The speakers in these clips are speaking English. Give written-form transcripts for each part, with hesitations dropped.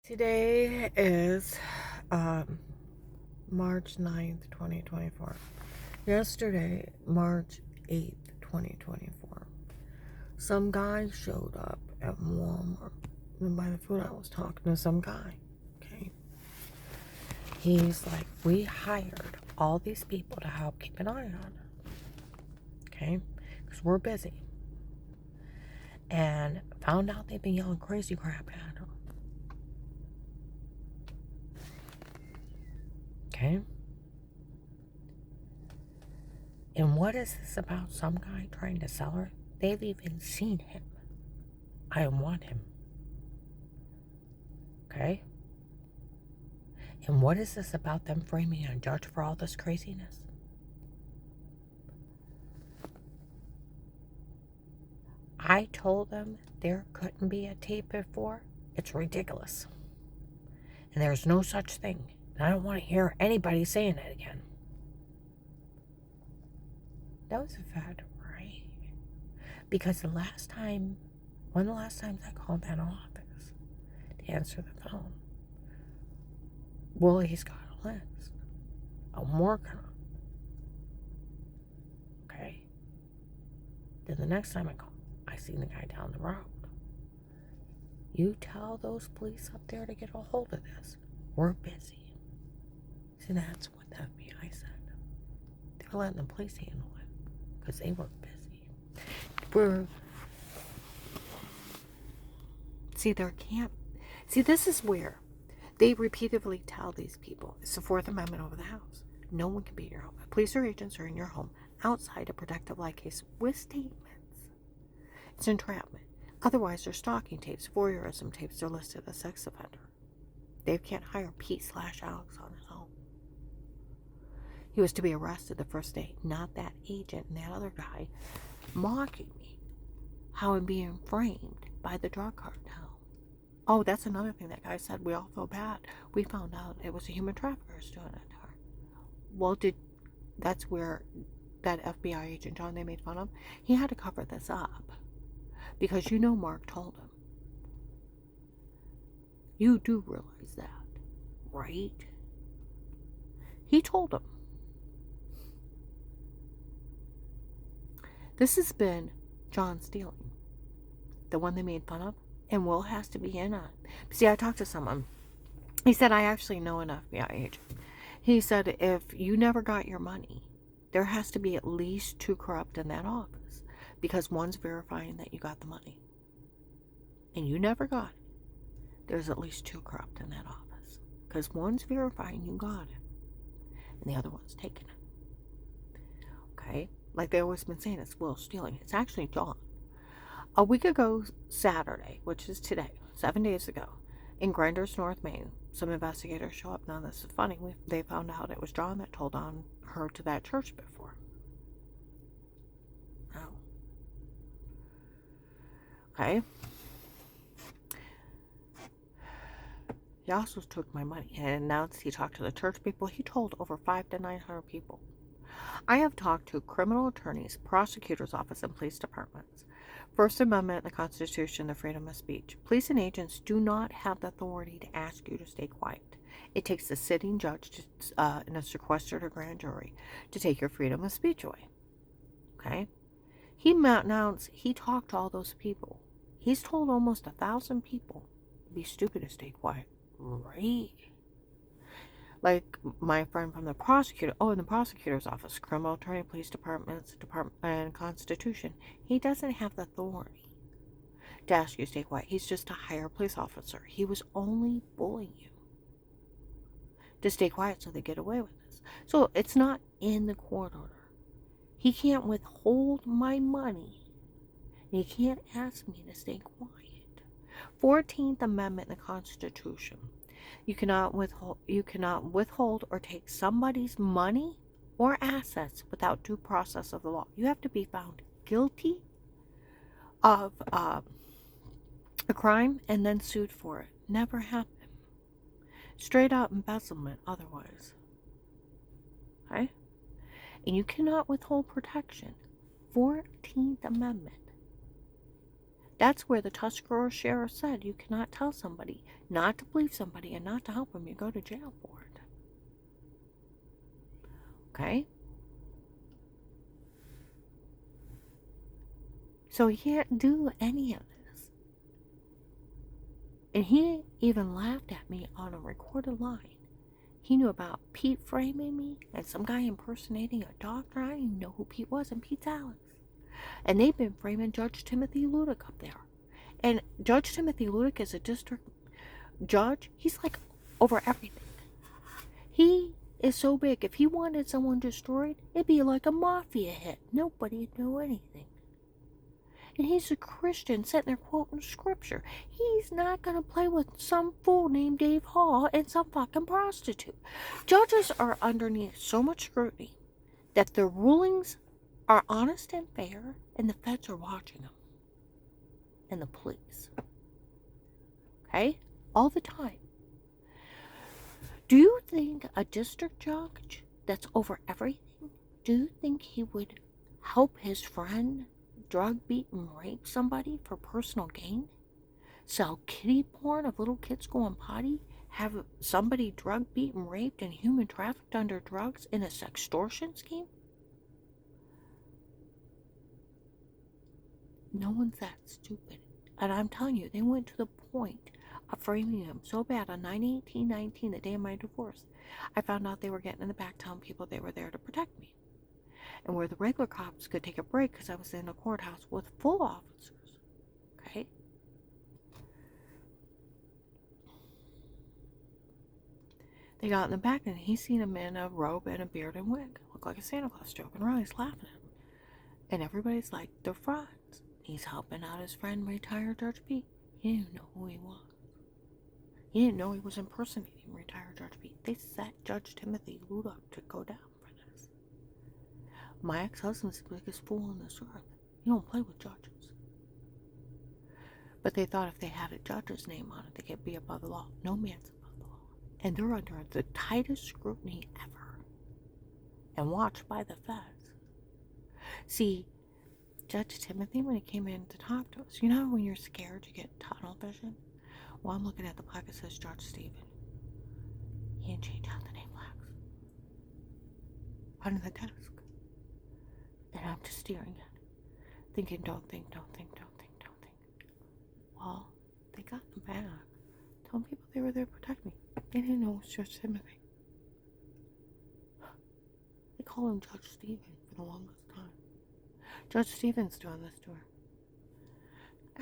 Today is um, March 9th, 2024. Yesterday, March 8th, 2024, some guy showed up at Walmart. And by the food, I was talking to some guy. Okay. He's like, we hired all these people to help keep an eye on her. Okay. Because we're busy. And found out they've been yelling crazy crap at her. Okay. And what is this about some guy trying to sell her? They've even seen him. I want him. Okay? And what is this about them framing a judge for all this craziness? I told them there couldn't be a tape before. It's ridiculous. And there's no such thing. And I don't want to hear anybody saying it again. That was a fact, right? Because one of the last times I called that office to answer the phone, Willie's got a list. I'm working on it. Okay? Then the next time I call, I seen the guy down the road. You tell those police up there to get a hold of this. We're busy. See, that's what the FBI said. They're letting the police handle it because they were busy. This is where they repeatedly tell these people it's the Fourth Amendment over the house. No one can be in your home. Police or agents are in your home outside a protective light case with statements. It's entrapment. Otherwise, their stalking tapes, voyeurism tapes, are listed as sex offender. Dave can't hire Pete/Alex on his own. He was to be arrested the first day, not that agent and that other guy mocking me. How I'm being framed by the drug cartel. Oh, that's another thing that guy said. We all feel bad. We found out it was a human trafficker doing it to her. Well, that's where that FBI agent John they made fun of, he had to cover this up. Because Mark told him. You do realize that, right? He told him. This has been John stealing. The one they made fun of. And Will has to be in on it. See, I talked to someone. He said, I actually know an FBI agent. He said, if you never got your money, there has to be at least 2 corrupt in that office. Because one's verifying that you got the money. And you never got it. There's at least 2 corrupt in that office. Because one's verifying you got it. And the other one's taking it. Okay? Like they always been saying, it's Will stealing. It's actually John. A week ago, Saturday, which is today, 7 days ago, in Grinders, North Maine, some investigators show up. Now, this is funny. They found out it was John that told on her to that church before. Oh. Okay. He also took my money and announced he talked to the church people. He told over 500 to 900 people. I have talked to criminal attorneys, prosecutor's office, and police departments. First Amendment, the Constitution, the freedom of speech. Police and agents do not have the authority to ask you to stay quiet. It takes the sitting judge in a sequestered or grand jury to take your freedom of speech away. Okay? He announced he talked to all those people. He's told almost 1,000 people to be stupid to stay quiet. Right? Like my friend from the prosecutor, in the prosecutor's office, criminal attorney, police departments, and Constitution, he doesn't have the authority to ask you to stay quiet. He's just a higher police officer. He was only bullying you to stay quiet so they get away with this. So it's not in the court order. He can't withhold my money. And he can't ask me to stay quiet. 14th Amendment in the Constitution. You cannot withhold or take somebody's money or assets without due process of the law. You have to be found guilty of a crime and then sued for it. Never happened. Straight out embezzlement otherwise. Okay? And you cannot withhold protection. 14th Amendment. That's where the Tuscarora sheriff said you cannot tell somebody not to believe somebody and not to help them. You go to jail for it. Okay? So he can't do any of this. And he even laughed at me on a recorded line. He knew about Pete framing me and some guy impersonating a doctor. I didn't even know who Pete was, and Pete's Alex. And they've been framing Judge Timothy Ludick up there. And Judge Timothy Ludick is a district judge. He's like over everything. He is so big. If he wanted someone destroyed, it'd be like a mafia hit. Nobody'd know anything. And he's a Christian sitting there quoting scripture. He's not going to play with some fool named Dave Hall and some fucking prostitute. Judges are underneath so much scrutiny that their rulings are honest and fair, and the feds are watching them. And the police. Okay? All the time. Do you think a district judge that's over everything, do you think he would help his friend drug, beat, and rape somebody for personal gain? Sell kiddie porn of little kids going potty? Have somebody drug, beat, and raped and human trafficked under drugs in a sextortion scheme? No one's that stupid. And I'm telling you, they went to the point of framing him so bad on 9/18/19, the day of my divorce. I found out they were getting in the back telling people they were there to protect me. And where the regular cops could take a break because I was in a courthouse with full officers. Okay? They got in the back and he seen him in a robe and a beard and wig. Looked like a Santa Claus joke, and Riley's laughing at him. And everybody's like, they're frauds. He's helping out his friend, retired Judge Pete. He didn't know who he was. He didn't know he was impersonating retired Judge Pete. They set Judge Timothy Ludick to go down for this. My ex-husband's the biggest fool on this earth. You don't play with judges. But they thought if they had a judge's name on it, they could be above the law. No man's above the law. And they're under the tightest scrutiny ever. And watched by the feds. See, Judge Timothy, when he came in to talk to us, you know when you're scared you get tunnel vision? Well, I'm looking at the plaque that says Judge Stephen. He didn't change out the name plaques. Under the desk. And I'm just staring at it. Thinking, don't think. Well, they got him back. Telling people they were there to protect me. They didn't know it was Judge Timothy. They call him Judge Stephen for the longest time. Judge Stephen's doing this to her.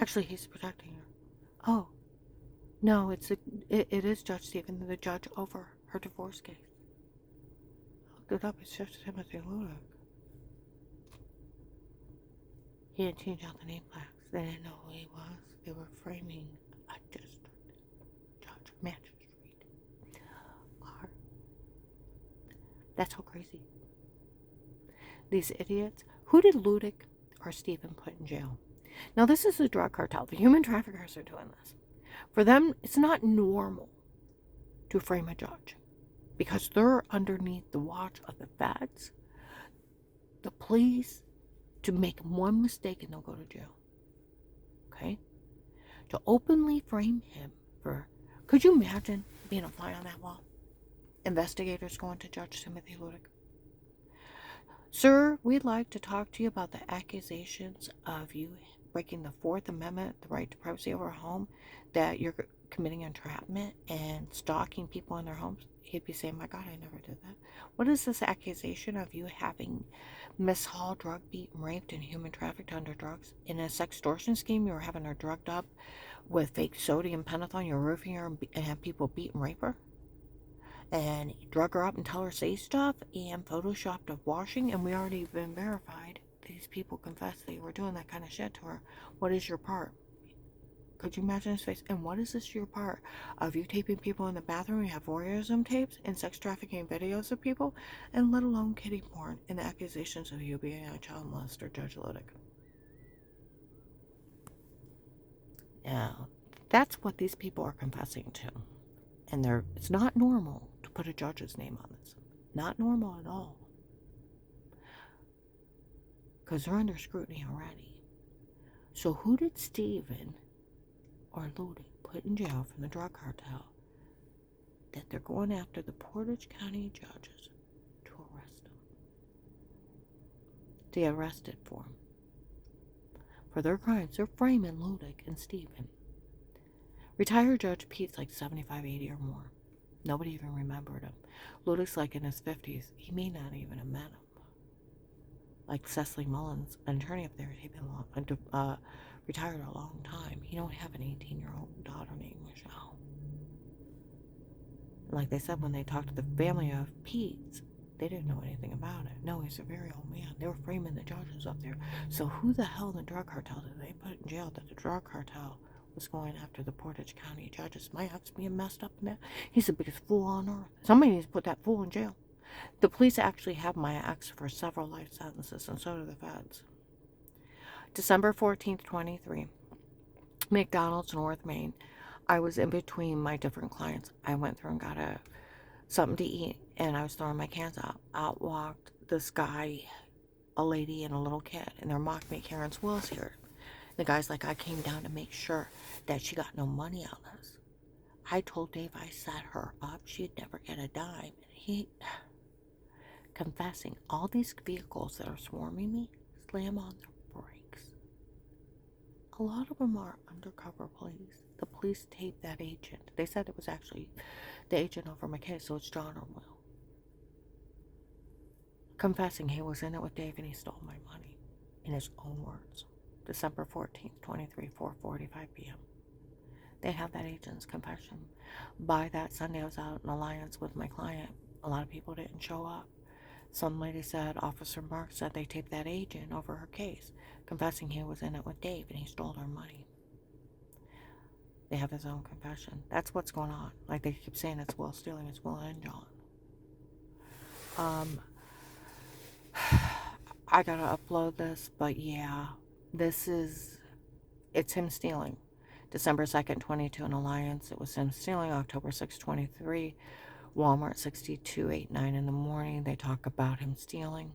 Actually, he's protecting her. Oh, no, it is Judge Stephen, the judge over her divorce case. I looked it up. It's Judge Timothy Ludick. He didn't change out the name plaques. They didn't know who he was. They were framing a district judge, magistrate. That's so crazy. These idiots. Who did Ludick or Stephen put in jail? Now, this is a drug cartel. The human traffickers are doing this. For them, it's not normal to frame a judge because they're underneath the watch of the feds, the police, to make one mistake and they'll go to jail. Okay? To openly frame him for... Could you imagine being a fly on that wall? Investigators going to Judge Timothy Ludick. Sir, we'd like to talk to you about the accusations of you breaking the Fourth Amendment, the right to privacy of our home, that you're committing entrapment and stalking people in their homes. He'd be saying, my God, I never did that. What is this accusation of you having Miss Hall drug beat and raped and human trafficked under drugs? In a sextortion scheme, you were having her drugged up with fake sodium pentothal, you're roofing her and have people beat and rape her? And drug her up and tell her say stuff and photoshopped a washing, and we already been verified. These people confessed they were doing that kind of shit to her. What is your part? Could you imagine his face? And what is this your part of you taping people in the bathroom? You have voyeurism tapes and sex trafficking videos of people, and let alone kiddie porn and the accusations of you being a child molester, Judge Ludick. Now, that's what these people are confessing to. And it's not normal to put a judge's name on this. Not normal at all. Because they're under scrutiny already. So who did Steven or Ludwig put in jail from the drug cartel that they're going after the Portage County judges to arrest him? To get arrested for their crimes. They're framing Ludwig and Steven. Retired Judge Pete's like 75, 80 or more. Nobody even remembered him. Ludwig's like in his 50s. He may not even have met him. Like Cecily Mullins, an attorney up there, he'd been retired a long time. He don't have an 18-year-old daughter named Michelle. And like they said, when they talked to the family of Pete's, they didn't know anything about it. No, he's a very old man. They were framing the judges up there. So who the hell in the drug cartel did they put in jail that the drug cartel was going after the Portage County judges? My ex being messed up in that? He's the biggest fool on earth. Somebody needs to put that fool in jail. The police actually have my ex for several life sentences, and so do the feds. December 14th, 23. McDonald's, North Main. I was in between my different clients. I went through and got something to eat, and I was throwing my cans out. Out walked this guy, a lady, and a little kid, and they're mocking me. Karen's Will's here. The guy's like, I came down to make sure that she got no money on this. I told Dave I set her up. She'd never get a dime. And he, confessing, all these vehicles that are swarming me slam on their brakes. A lot of them are undercover police. The police taped that agent. They said it was actually the agent over my case, so it's John or Will. Confessing he was in it with Dave and he stole my money. In his own words. December 14th, 23, 4:45 p.m. They have that agent's confession. By that Sunday, I was out in Alliance with my client. A lot of people didn't show up. Some lady said, Officer Mark said they taped that agent over her case, confessing he was in it with Dave and he stole her money. They have his own confession. That's what's going on. Like they keep saying it's Will stealing, it's Will and John. I gotta upload this, but yeah, it's him stealing. December 2nd, 22 in Alliance, it was him stealing. October 6th, 23, Walmart 6289 in the morning, they talk about him stealing.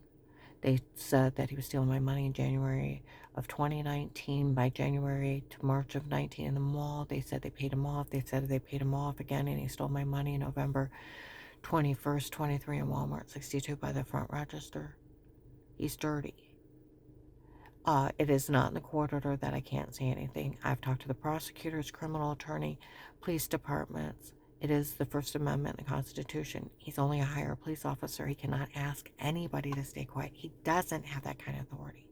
They said that he was stealing my money in January of 2019. By January to March of 19 in the mall, they said they paid him off. They said they paid him off again, and he stole my money in November 21st, 23 in Walmart 62 by the front register. He's dirty. It is not in the court order that I can't say anything. I've talked to the prosecutors, criminal attorney, police departments. It is the First Amendment in the Constitution. He's only a higher police officer. He cannot ask anybody to stay quiet. He doesn't have that kind of authority.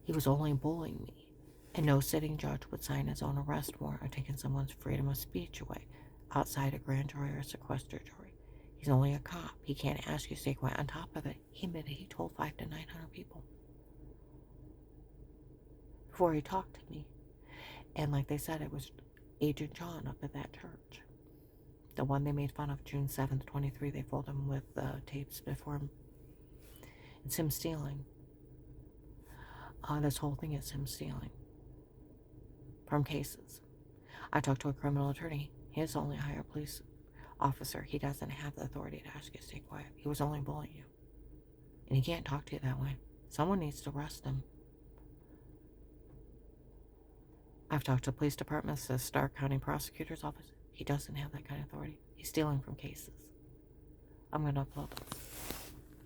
He was only bullying me. And no sitting judge would sign his own arrest warrant or taking someone's freedom of speech away outside a grand jury or a sequester jury. He's only a cop. He can't ask you to stay quiet. On top of it, he admitted he told 500 to 900 people before he talked to me. And like they said, it was Agent John up at that church. The one they made fun of June 7th, 23. They fooled him with tapes before him. It's him stealing. This whole thing is him stealing from cases. I talked to a criminal attorney. He is only a higher police officer. He doesn't have the authority to ask you to stay quiet. He was only bullying you. And he can't talk to you that way. Someone needs to arrest him. I've talked to police departments, the Stark County Prosecutor's Office. He doesn't have that kind of authority. He's stealing from cases. I'm going to upload them.